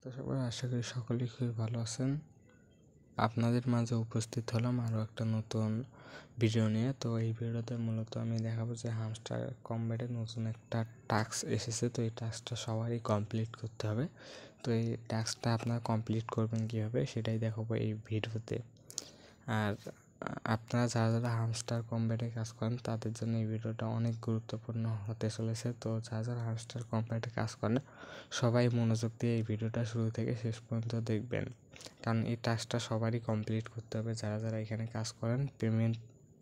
তো সবাই আশা করি সকলেই খুবই ভালো আছেন। আপনাদের মাঝে উপস্থিত হলাম আরও একটা নতুন ভিডিও নিয়ে। তো এই ভিডিওতে মূলত আমি দেখাবো যে হামস্টার কমব্যাটে নতুন একটা টাস্ক এসেছে। তো এই টাস্কটা সবারই কমপ্লিট করতে হবে। তো এই টাস্কটা আপনারা কমপ্লিট করবেন কীভাবে সেটাই দেখাবো এই ভিডিওতে। আর আপনারা যারা যারা হামস্টার কমব্যাটে কাজ করেন তাদের জন্য এই ভিডিওটা অনেক গুরুত্বপূর্ণ হতে চলেছে। তো যারা যারা হামস্টার কমব্যাটে কাজ করেন সবাই মনোযোগ দিয়ে এই ভিডিওটা শুরু থেকে শেষ পর্যন্ত দেখবেন, কারণ এই টাস্কটা সবারই কমপ্লিট করতে হবে। যারা যারা এখানে কাজ করেন পেমেন্ট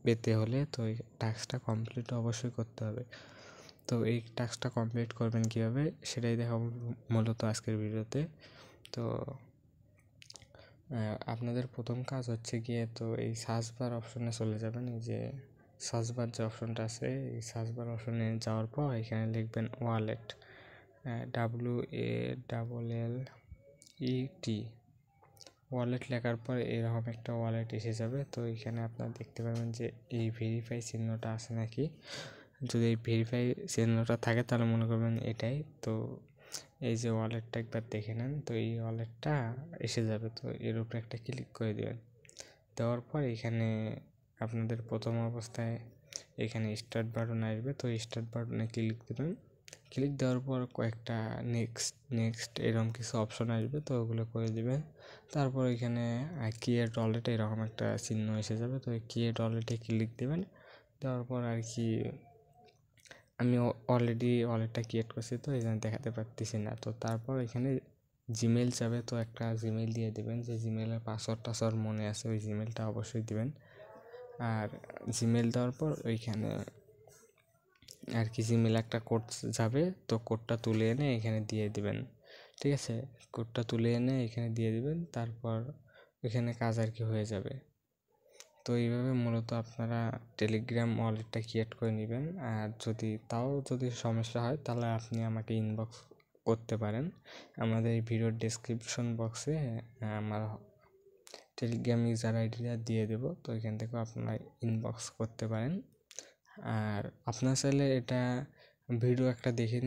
পেতে হলে তো এই টাস্কটা কমপ্লিট অবশ্যই করতে হবে। তো এই টাস্কটা কমপ্লিট করবেন কীভাবে সেটাই দেখাবো মূলত আজকের ভিডিওতে। তো আপনাদের প্রথম কাজ হচ্ছে গিয়ে তো এই সার্চ বার অপশনে চলে যাবেন। এই যে সার্চ বার যে অপশনটা আছে এই সার্চ বার অপশনে যাওয়ার পর এখানে লিখবেন ওয়ালেট, WALLET। ওয়ালেট লেখার পর এরকম একটা ওয়ালেট এসে যাবে। তো এখানে আপনারা দেখতে পাবেন যে এই ভেরিফাই চিহ্নটা আছে নাকি। যদি এই ভেরিফাই চিহ্নটা থাকে তাহলে মনে করবেন এটাই। তো এই যে ওয়ালেটটা একবার দেখে নেন। তো এই ওয়ালেটটা এসে যাবে। তো এর উপরে একটা ক্লিক করে দেবেন। দেওয়ার পর এখানে আপনাদের প্রথম অবস্থায় এখানে স্টার্ট বাটন আসবে। তো স্টার্ট বাটনে ক্লিক দেবেন। ক্লিক দেওয়ার পর কয়েকটা নেক্সট এরকম কিছু অপশন আসবে। তো ওগুলো করে দিবেন। তারপর এখানে ক্রিয়েট ওয়ালেট এরকম একটা চিহ্ন এসে যাবে। তো এই ক্রিয়েট ওয়ালেটে ক্লিক দেবেন। দেওয়ার পর আর কি আমি অলরেডি ওয়ালেটটা ক্রিয়েট করছি, তো এই জন্য দেখাতে পারতেছি না। তো তারপর এখানে জিমেল যাবে। তো একটা জিমেল দিয়ে দেবেন, যে জিমেলের পাসওয়ার্ড মনে আছে ওই জিমেলটা অবশ্যই দিবেন। আর জিমেল দেওয়ার পর ওইখানে আর কি জিমেল একটা কোড যাবে। তো কোডটা তুলে এনে এখানে দিয়ে দিবেন। ঠিক আছে, কোডটা তুলে এনে এখানে দিয়ে দিবেন। তারপর এখানে কাজ আর কি হয়ে যাবে। তো এইভাবে মূলত আপনারা টেলিগ্রাম ওয়ালেটটা ক্রিয়েট করে নেবেন। আর যদি সমস্যা হয় তাহলে আপনি আমাকে ইনবক্স করতে পারেন। আমাদের এই ভিডিওর ডেসক্রিপশন বক্সে আমার টেলিগ্রাম ইউজার আইডিটা দিয়ে দেবো। তো এখান থেকেও আপনারা ইনবক্স করতে পারেন। আর আপনার চাইলে এটা ভিডিও একটা দেখে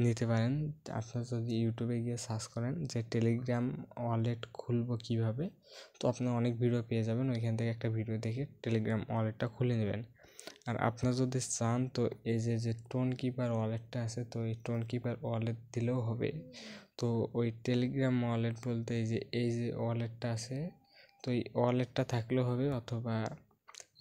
নিতে পারেন। আপনারা যদি ইউটিউবে গিয়ে সার্চ করেন যে টেলিগ্রাম ওয়ালেট খুলবো কীভাবে, তো আপনি অনেক ভিডিও পেয়ে যাবেন। ওইখান থেকে একটা ভিডিও দেখে টেলিগ্রাম ওয়ালেটটা খুলে নেবেন। আর আপনারা যদি চান তো এই যে টোন কিপার ওয়ালেটটা আছে, তো এই টোন কিপার ওয়ালেট দিলেও হবে। তো ওই টেলিগ্রাম ওয়ালেট বলতে এই যে ওয়ালেটটা আছে, তো এই ওয়ালেটটা থাকলেও হবে, অথবা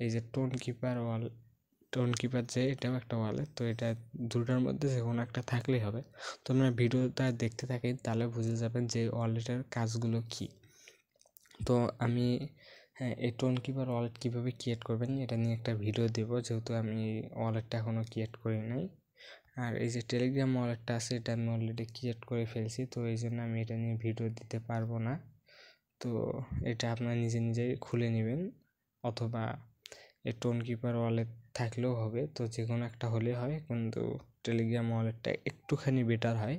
এই যে টোন কিপার যে এটাও একটা ওয়ালেট। তো এটা দুটার মধ্যে যে কোনো একটা থাকলেই হবে। তো আপনারা ভিডিওটা দেখতে থাকেন, তাহলে বুঝে যাবেন যে ওয়ালেটের কাজগুলো কী। তো আমি এই টোন কিপার ওয়ালেট কীভাবে ক্রিয়েট করবেন এটা নিয়ে একটা ভিডিও দেবো, যেহেতু আমি ওয়ালেটটা এখনও ক্রিয়েট করি নাই। আর এই যে টেলিগ্রাম ওয়ালেটটা আছে এটা আমি অলরেডি ক্রিয়েট করে ফেলছি। তো এই জন্য আমি এটা নিয়ে ভিডিও দিতে পারবো না। তো এটা আপনারা নিজেই খুলে নেবেন, অথবা এই টোন কিপার ওয়ালেট থাকলেও হবে। তো যে কোনো একটা হলে হয়, কিন্তু টেলিগ্রাম ওয়ালেটটা একটুখানি বেটার হয়।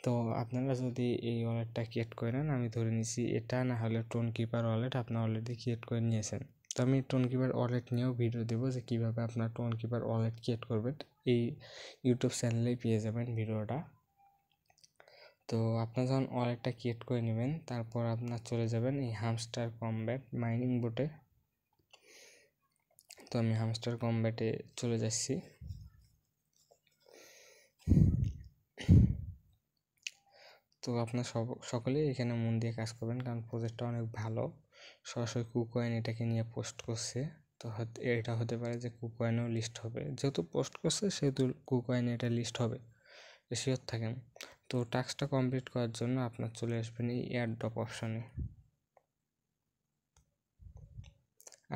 তো আপনারা যদি এই ওয়ালেটটা ক্রিয়েট করে নেন, আমি ধরে নিচ্ছি এটা না হলে টোন কিপার ওয়ালেট আপনারা অলরেডি ক্রিয়েট করে নিয়েছেন। তো আমি টোন কিপার ওয়ালেট নিয়েও ভিডিও দেবো যে কীভাবে আপনার টোন কিপার ওয়ালেট ক্রিয়েট করবেন। এই ইউটিউব চ্যানেলেই পেয়ে যাবেন ভিডিওটা। তো আপনার যখন ওয়ালেটটা ক্রিয়েট করে নেবেন, তারপর আপনার চলে যাবেন এই হামস্টার কমব্যাট মাইনিং বোটে। তো আমি হামস্টার কমব্যাটে চলে যাচ্ছি। তো আপনার সকলেই এখানে মন দিয়ে কাজ করবেন, কারণ প্রজেক্টটা অনেক ভালো। সরাসরি কুকয়েন এটাকে নিয়ে পোস্ট করছে। তো এটা হতে পারে যে কুকয়েনেও লিস্ট হবে, যেহেতু পোস্ট করছে সেহেতু কুকয়েনে এটা লিস্ট হবে, শিওর থাকেন। তো টাস্কটা কমপ্লিট করার জন্য আপনার চলে আসবেন এই এয়ারড্রপ অপশানে।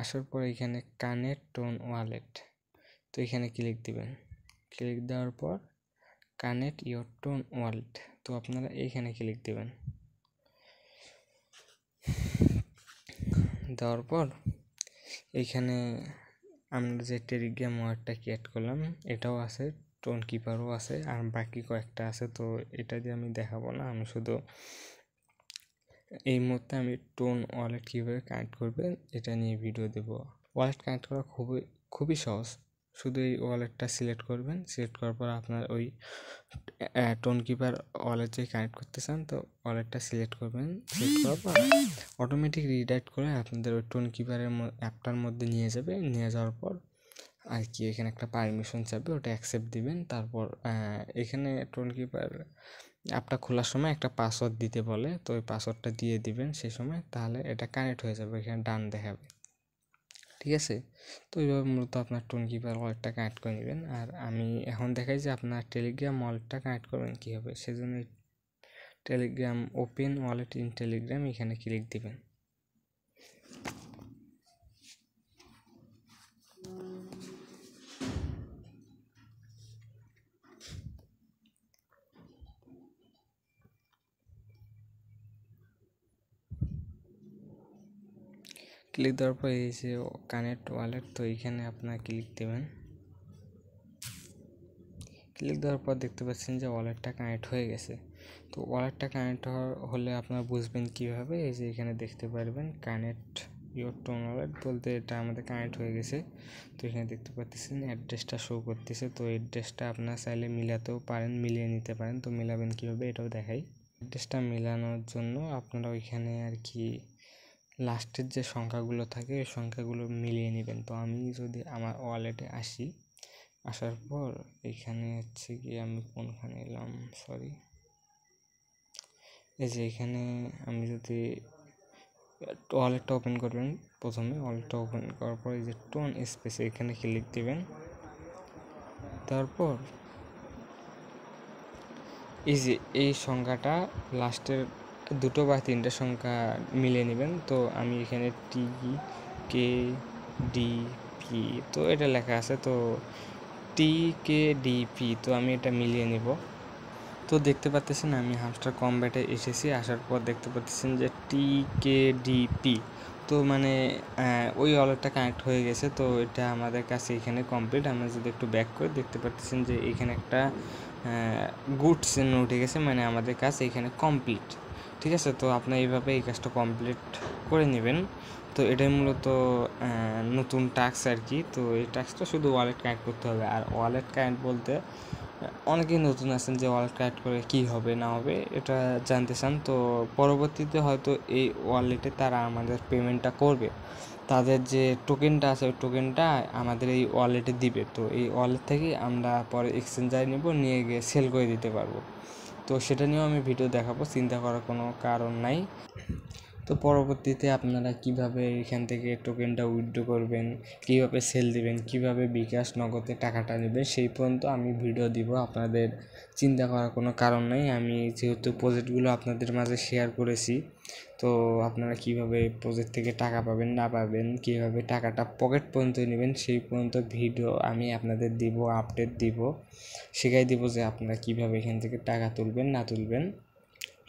আসার পর এখানে কানেক্ট টোন ওয়ালেট, তো এখানে ক্লিক দিবেন। ক্লিক দেওয়ার পর কানেক্ট ইয়োর টোন ওয়ালেট, তো আপনারা এইখানে ক্লিক দিবেন। দেওয়ার পর এইখানে আমরা যে টেলিগ্রাম ওয়ালেটটা ক্রিয়েট করলাম এটাও আছে, টোন কিপারও আছে, আর বাকি কয়েকটা আছে। তো এটা দিয়ে আমি দেখাবো না, আমি শুধু এই মুহূর্তে আমি টোন ওয়ালেট কীভাবে কানেক্ট করবেন এটা নিয়ে ভিডিও দেবো। ওয়ালেট কানেক্ট করা খুবই সহজ। শুধু এই ওয়ালেটটা সিলেক্ট করবেন। সিলেক্ট করার পর আপনার ওই টোন কিপার ওয়ালেট যে কানেক্ট করতে চান, তো ওয়ালেটটা সিলেক্ট করবেন। সিলেক্ট করার পর অটোমেটিক রিডাইরেক্ট করে আপনাদের ওই টোন কিপারের অ্যাপটার মধ্যে নিয়ে যাবে। নিয়ে যাওয়ার পর আর কি এখানে একটা পারমিশন চাইবে, ওটা অ্যাকসেপ্ট দিবেন। তারপর এখানে টোন কিপার অ্যাপটা খোলার সময় একটা পাসওয়ার্ড দিতে বলে, তো ওই পাসওয়ার্ডটা দিয়ে দিবেন সেই সময়, তাহলে এটা কানেক্ট হয়ে যাবে, এখানে ডান দেখাবে। ঠিক আছে, তো এইভাবে মূলত আপনার টোন কিপার ওয়ালেটটা কানেক্ট করে নেবেন। আর আমি এখন দেখাই যে আপনার টেলিগ্রাম ওয়ালেটটা কানেক্ট করবেন কীভাবে। সেজন্য Telegram open wallet in Telegram এখানে ক্লিক দিবেন। ক্লিক দেওয়ার পর এই যে কানেক্ট ওয়ালেট, তো এইখানে আপনার ক্লিক দেবেন। ক্লিক দেওয়ার পর দেখতে পাচ্ছেন যে ওয়ালেটটা কানেক্ট হয়ে গেছে। তো ওয়ালেটটা কানেক্ট হলে আপনারা বুঝবেন কীভাবে, এই যে এখানে দেখতে পারবেন কানেক্ট ইওর টোন ওয়ালেট বলতে এটা আমাদের কানেক্ট হয়ে গেছে। তো এখানে দেখতে পাচ্ছেন অ্যাড্রেসটা শো করতেছে। তো অ্যাড্রেসটা আপনারা চাইলে মিলাতেও পারেন, মিলিয়ে নিতে পারেন। তো মিলাবেন কীভাবে এটাও দেখাই। অ্যাড্রেসটা মেলানোর জন্য আপনারা ওইখানে আর কি লাস্টের যে সংখ্যাগুলো থাকে ওই সংখ্যাগুলো মিলিয়ে নেবেন। তো আমি যদি আমার ওয়ালেটে আসি, আসার পর এখানে হচ্ছে কি আমি কোনখানে এলাম, সরি, এই যে এখানে আমি যদি ওয়ালেটটা ওপেন করবেন, প্রথমে ওয়ালেটটা ওপেন করার পর এই যে টোন স্পেস এখানে ক্লিক দিবেন। তারপর এই যে এই সংখ্যাটা লাস্টের দুটো বা তিনটে সংখ্যা মিলিয়ে নেবেন। তো আমি এখানে টি কে ডি পি, তো এটা লেখা আছে, তো টি কে ডি পি, তো আমি এটা মিলিয়ে নিব। তো দেখতে পাচ্ছেন আমি হামস্টার কমব্যাটে এসেছি। আসার পর দেখতে পাচ্ছেন যে টি কে ডি পি, তো মানে ওই ওয়ালেটটা কানেক্ট হয়ে গেছে। তো এটা আমাদের কাছে এখানে কমপ্লিট। আমরা যদি একটু ব্যাক করে দেখতে পাচ্ছেন যে এখানে একটা গুড চিহ্ন উঠে গেছে, মানে আমাদের কাজ এখানে কমপ্লিট। ঠিক আছে, তো আপনার এইভাবে এই কাজটা কমপ্লিট করে নেবেন। তো এটাই মূলত নতুন টাস্ক আর কি। তো এই টাস্কটা শুধু ওয়ালেট কানেক্ট করতে হবে। আর ওয়ালেট কানেক্ট বলতে অনেকেই নতুন আছেন যে ওয়ালেট কানেক্ট করে কী হবে না হবে এটা জানতে চান। তো পরবর্তীতে হয়তো এই ওয়ালেটে তারা আমাদের পেমেন্টটা করবে, তাদের যে টোকেনটা আছে ওই টোকেনটা আমাদের এই ওয়ালেটে দিবে। তো এই ওয়ালেট থেকে আমরা পরে এক্সচেঞ্জারে নেব, নিয়ে গিয়ে সেল করে দিতে পারবো। তো সেটা নিয়েও আমি ভিডিও দেখাবো, চিন্তা করার কোনো কারণ নাই। তো পরবর্তীতে আপনারা কিভাবে এখান থেকে টোকেনটা উইথড্র করবেন, কিভাবে সেল দিবেন, কিভাবে বিকাশ নগদে টাকাটা নেবেন, সেই পর্যন্ত আমি ভিডিও দিব। আপনাদের চিন্তা করার কোনো কারণ নেই। আমি যেহেতু প্রজেক্টগুলো আপনাদের মাঝে শেয়ার করেছি, তো আপনারা কিভাবে প্রজেক্ট থেকে টাকা পাবেন না পাবেন, কিভাবে টাকাটা পকেট পর্যন্ত নেবেন, সেই পর্যন্ত ভিডিও আমি আপনাদের দিব, আপডেট দিব, শেখাই দিব যে আপনারা কিভাবে এখান থেকে টাকা তুলবেন না তুলবেন,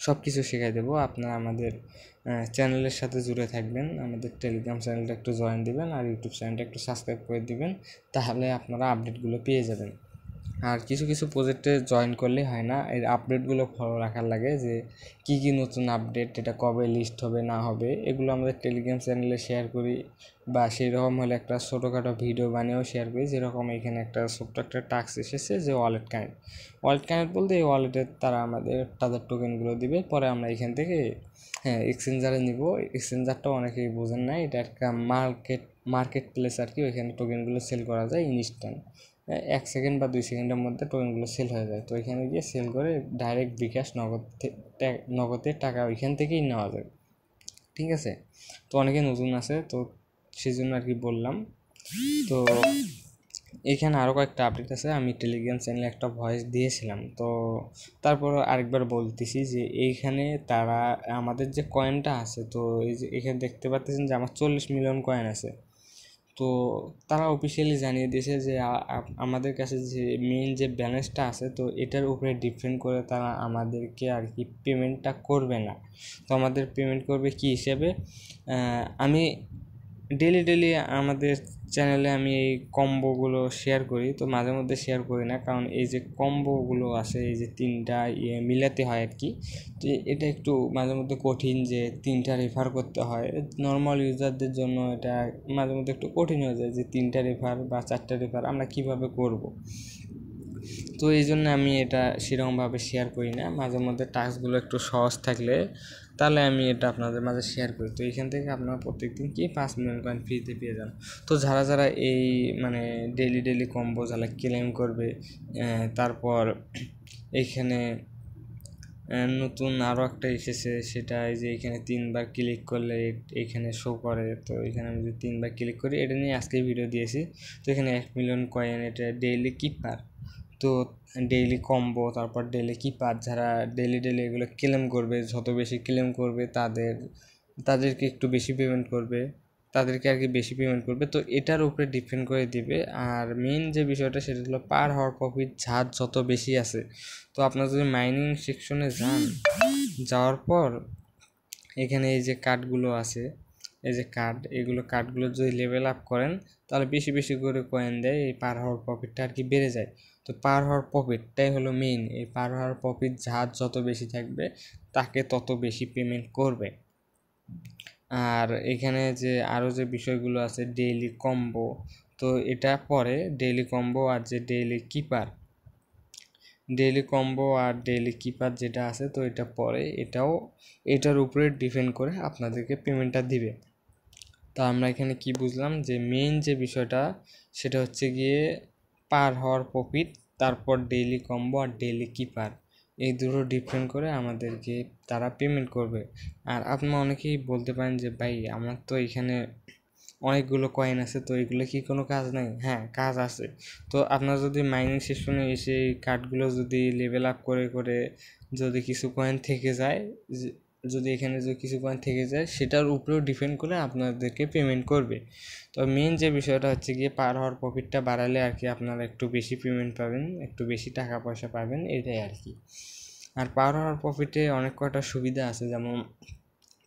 সব কিছু শেখাই দেবো। আপনারা আমাদের চ্যানেলের সাথে জুড়ে থাকবেন, আমাদের টেলিগ্রাম চ্যানেলটা একটু জয়েন দিবেন আর ইউটিউব চ্যানেলটা একটু সাবস্ক্রাইব করে দিবেন, তাহলে আপনারা আপডেটগুলো পেয়ে যাবেন। আর কিছু কিছু প্রজেক্টে জয়েন করলে হয় না, এর আপডেটগুলো ফলো রাখার লাগে যে কী কী নতুন আপডেট, এটা কবে লিস্ট হবে না হবে, এগুলো আমাদের টেলিগ্রাম চ্যানেলে শেয়ার করি। বা সেই রকম হলে একটা ছোটোখাটো ভিডিও বানিয়েও শেয়ার করি। যেরকম এখানে একটা ছোট্ট একটা টাস্ক এসেছে যে ওয়ালেট কানেক্ট বলতে এই ওয়ালেটে তারা তাদের টোকেনগুলো দিবে, পরে আমরা এখান থেকে এক্সচেঞ্জারে নিব। এক্সচেঞ্জারটাও অনেকেই বোঝেন না, এটা একটা মার্কেট প্লেস আর কি। ওইখানে টোকেনগুলো সেল করা যায় ইনস্ট্যান্ট, 1 সেকেন্ড বা 2 সেকেন্ডের মধ্যে টোকেনগুলো সেল হয়ে যায়। তো এখানে গিয়ে সেল করে ডাইরেক্ট বিকাশ নগদে টাকা ওইখান থেকেই নেওয়া যায়। ঠিক আছে, তো অনেকে নতুন আছে, তো সেই জন্য আর কি বললাম। তো এখানে আরও কয়েকটা আপডেট আছে, আমি টেলিগ্রাম চ্যানেলে একটা ভয়েস দিয়েছিলাম। তো তারপর আরেকবার বলতেছি যে এইখানে তারা আমাদের যে কয়েনটা আছে, তো এই যে এখানে দেখতে পাচ্ছেন যে আমার 40 মিলিয়ন কয়েন আছে। তো তারা অফিসিয়ালি জানিয়ে দিয়েছে যে আমাদের কাছে যে মেইন যে ব্যালেন্সটা আছে, তো এটার উপরে ডিপেন্ড করে তারা আমাদেরকে আর কি পেমেন্টটা করবে না। তো আমাদের পেমেন্ট করবে কি হিসেবে, আমি ডেলি ডেলি আমাদের চ্যানেলে আমি এই কম্বোগুলো শেয়ার করি, তো মাঝে মধ্যে শেয়ার করি না, কারণ এই যে কম্বোগুলো আছে এই যে তিনটা মিলাতে হয় আর কি। তো এটা একটু মাঝে মধ্যে কঠিন যে তিনটা রেফার করতে হয়, নর্মাল ইউজারদের জন্য এটা মাঝে মধ্যে একটু কঠিন হয়ে যায় যে তিনটা রেফার বা চারটা রেফার আমরা কিভাবে করব। তো এই জন্য আমি এটা সেরকমভাবে শেয়ার করি না, মাঝে মধ্যে টাস্কগুলো একটু সহজ থাকলে তাহলে আমি এটা আপনাদের মাঝে শেয়ার করি। তো এখান থেকে আপনারা প্রত্যেকদিন কি 5 মিলিয়ন কয়েন ফ্রিতে পেয়ে যান। তো যারা যারা এই মানে ডেলি ডেলি কম্বো যারা ক্লেম করবে, তারপর এইখানে নতুন আরও একটা এসেছে, সেটা এই যে এখানে 3বার ক্লিক করলে এখানে শো করে। তো এখানে আমি যদি 3বার ক্লিক করি, এটা নিয়ে আজকে ভিডিও দিয়েছি। তো এখানে 1 মিলিয়ন কয়েন, এটা ডেইলি কিপার। তো ডেইলি কম্বো, তারপর ডেইলি কিপার, যারা ডেইলি ডেইলি এগুলো ক্লেম করবে, যত বেশি ক্লেম করবে তাদেরকে একটু বেশি পেমেন্ট করবে, তাদেরকে আর কি বেশি পেমেন্ট করবে। তো এটার উপরে ডিপেন্ড করে দিবে। আর মেইন যে বিষয়টা সেটা হলো পার হওয়ার প্রফিট যার যত বেশি আছে। তো আপনার যদি মাইনিং সেকশনে যাওয়ার পর এখানে এই যে কার্ডগুলো আছে, এই যে কার্ডগুলো যদি লেভেল আপ করেন তাহলে বেশি বেশি করে কয়েন দেয়, এই পার হওয়ার প্রফিটটা আর কি বেড়ে যায়। তো পার হওয়ার প্রফিটটাই হলো মেইন, এই পার হওয়ার প্রফিট যার যত বেশি থাকবে তাকে তত বেশি পেমেন্ট করবে। আর এখানে যে আরও যে বিষয়গুলো আছে ডেইলি কম্বো, তো এটা পরে ডেইলি কম্বো আর যে ডেইলি কিপার যেটা আছে, তো এটা পরে এটার উপরে ডিপেন্ড করে আপনাদেরকে পেমেন্টটা দিবে। তা আমরা এখানে কি বুঝলাম যে মেইন যে বিষয়টা সেটা হচ্ছে গিয়ে পার হওয়ার প্রফিট, তারপর ডেইলি কম্বো আর ডেইলি কিপার, এই দুটো ডিপেন্ড করে আমাদেরকে তারা পেমেন্ট করবে। আর আপনারা অনেকেই বলতে পারেন যে ভাই আমার তো এখানে অনেকগুলো কয়েন আছে, তো এগুলো কি কোনো কাজ নাই? হ্যাঁ, কাজ আছে। তো আপনার যদি মাইনিং সেকশনে এসে এই কার্ডগুলো যদি লেভেল আপ করে করে যদি কিছু কয়েন থেকে যায়, যদি এখানে যদি কিছু কয়েন থেকে যায়, সেটার উপরেও ডিপেন্ড করে আপনাদেরকে পেমেন্ট করবে। তো মেন যে বিষয়টা হচ্ছে গিয়ে পার হওয়ার প্রফিটটা বাড়ালে আর কি আপনারা একটু বেশি পেমেন্ট পাবেন, একটু বেশি টাকা পয়সা পাবেন, এটাই আর কি। আর পার হওয়ার প্রফিটে অনেক কয়টা সুবিধা আছে, যেমন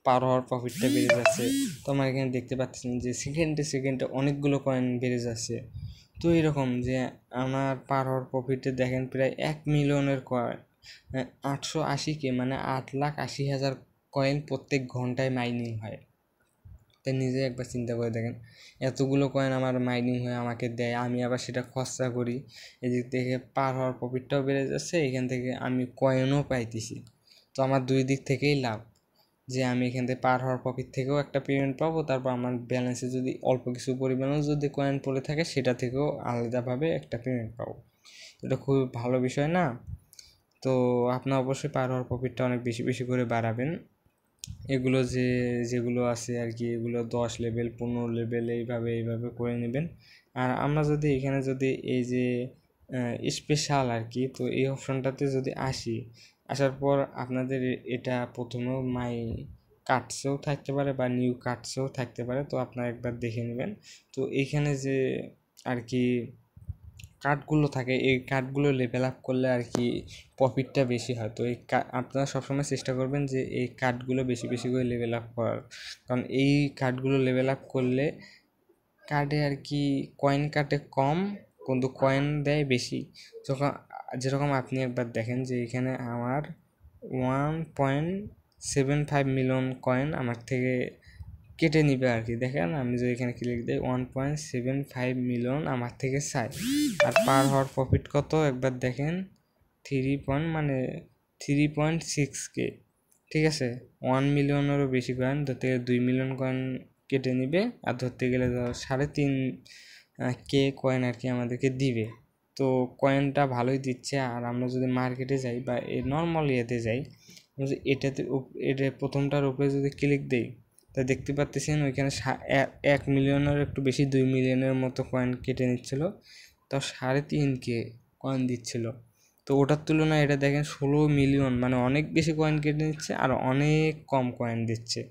পার হওয়ার প্রফিটটা বেড়ে যাচ্ছে। তো আমার এখানে দেখতে পাচ্ছেন যে সেকেন্ডে অনেকগুলো কয়েন বেড়ে যাচ্ছে। তো এরকম যে আমার পার হওয়ার প্রফিটে দেখেন প্রায় 1 মিলিয়নের কয়েন, 880K মানে 8,80,000 কয়েন প্রত্যেক ঘন্টায় মাইনিং হয়। তাই নিজে একবার চিন্তা করে দেখেন, এতগুলো কয়েন আমার মাইনিং হয়ে আমাকে দেয়, আমি আবার সেটা খরচা করি, এদিক থেকে পার হওয়ার প্রফিটটাও বেড়ে যাচ্ছে, এখান থেকে আমি কয়েনও পাইতেছি। তো আমার দুই দিক থেকেই লাভ, যে আমি এখান থেকে পার হওয়ার প্রফিট থেকেও একটা পেমেন্ট পাবো, তারপর আমার ব্যালেন্সে যদি অল্প কিছু পরিমাণেও যদি কয়েন পড়ে থাকে সেটা থেকেও আলাদাভাবে একটা পেমেন্ট পাবো। এটা খুব ভালো বিষয় না? তো আপনার অবশ্যই পার হওয়ার প্রফিটটা অনেক বেশি বেশি করে বাড়াবেন। এগুলো যেগুলো আছে আর কি, এগুলো 10 লেভেল 15 লেভেল এইভাবে করে নেবেন। আর আমরা যদি এখানে যদি এই যে স্পেশাল আর কি, তো এই অপশনটাতে যদি আসার পর আপনাদের এটা প্রথমেও মাই কার্ডসেও থাকতে পারে বা নিউ কার্ডসেও থাকতে পারে, তো আপনারা একবার দেখে নেবেন। তো এইখানে যে আর কি কার্ডগুলো থাকে, এই কার্ডগুলো লেভেল আপ করলে আর কি প্রফিটটা বেশি হয়। তো আপনারা সবসময় চেষ্টা করবেন যে এই কার্ডগুলো বেশি বেশি করে লেভেল আপ করার, কারণ এই কার্ডগুলো লেভেল আপ করলে কার্ডে আর কি কয়েন কাটে কম কিন্তু কয়েন দেয় বেশি। যেরকম আপনি একবার দেখেন যে এখানে আমার 1.75 মিলিয়ন কয়েন আমার থেকে কেটে নিবে আর কি। দেখেন আমি যদি এখানে ক্লিক দিই 1.75 মিলিয়ন আমার থেকে চাই। আর পার হওয়ার প্রফিট কত একবার দেখেন, 3.6K। ঠিক আছে, 1 মিলিয়নেরও বেশি কয়েন, ধরতে গেলে 2 মিলিয়ন কয়েন কেটে নিবে, আর ধরতে গেলে 3.5K কয়েন আর কি আমাদেরকে দিবে। তো কয়েনটা ভালোই দিচ্ছে। আর আমরা যদি মার্কেটে যাই বা নর্মাল ইয়েতে যাই, এটা প্রথমটার উপরে যদি ক্লিক দিই, তা দেখতে পাচ্ছেন ওইখানে 1 মিলিয়নের একটু বেশি 2 মিলিয়নের মতো কয়েন কেটে নিচ্ছিল, তো 3.5K কয়েন দিচ্ছিল। তো ওটার তুলনায় এটা দেখেন 16 মিলিয়ন, মানে অনেক বেশি কয়েন কেটে নিচ্ছে আর অনেক কম কয়েন দিচ্ছে।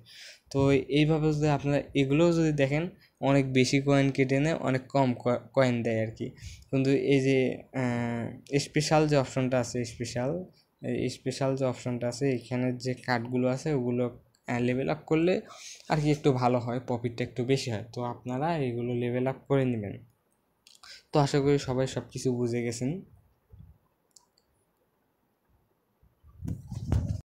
তো এইভাবে যদি আপনারা এগুলোও যদি দেখেন, অনেক বেশি কয়েন কেটে নেয়, অনেক কম কয়েন দেয় আর কি। কিন্তু এই যে স্পেশাল যে অপশনটা আছে, স্পেশাল যে অপশনটা আছে, এখানে যে কার্ডগুলো আছে ওগুলো লেভেল আপ করলে আর কি একটু ভালো হয়, প্রফিটটা একটু বেশি হয়। তো আপনারা এগুলো লেভেল আপ করে নেবেন। তো আশা করি সবাই সব কিছু বুঝে গেছেন।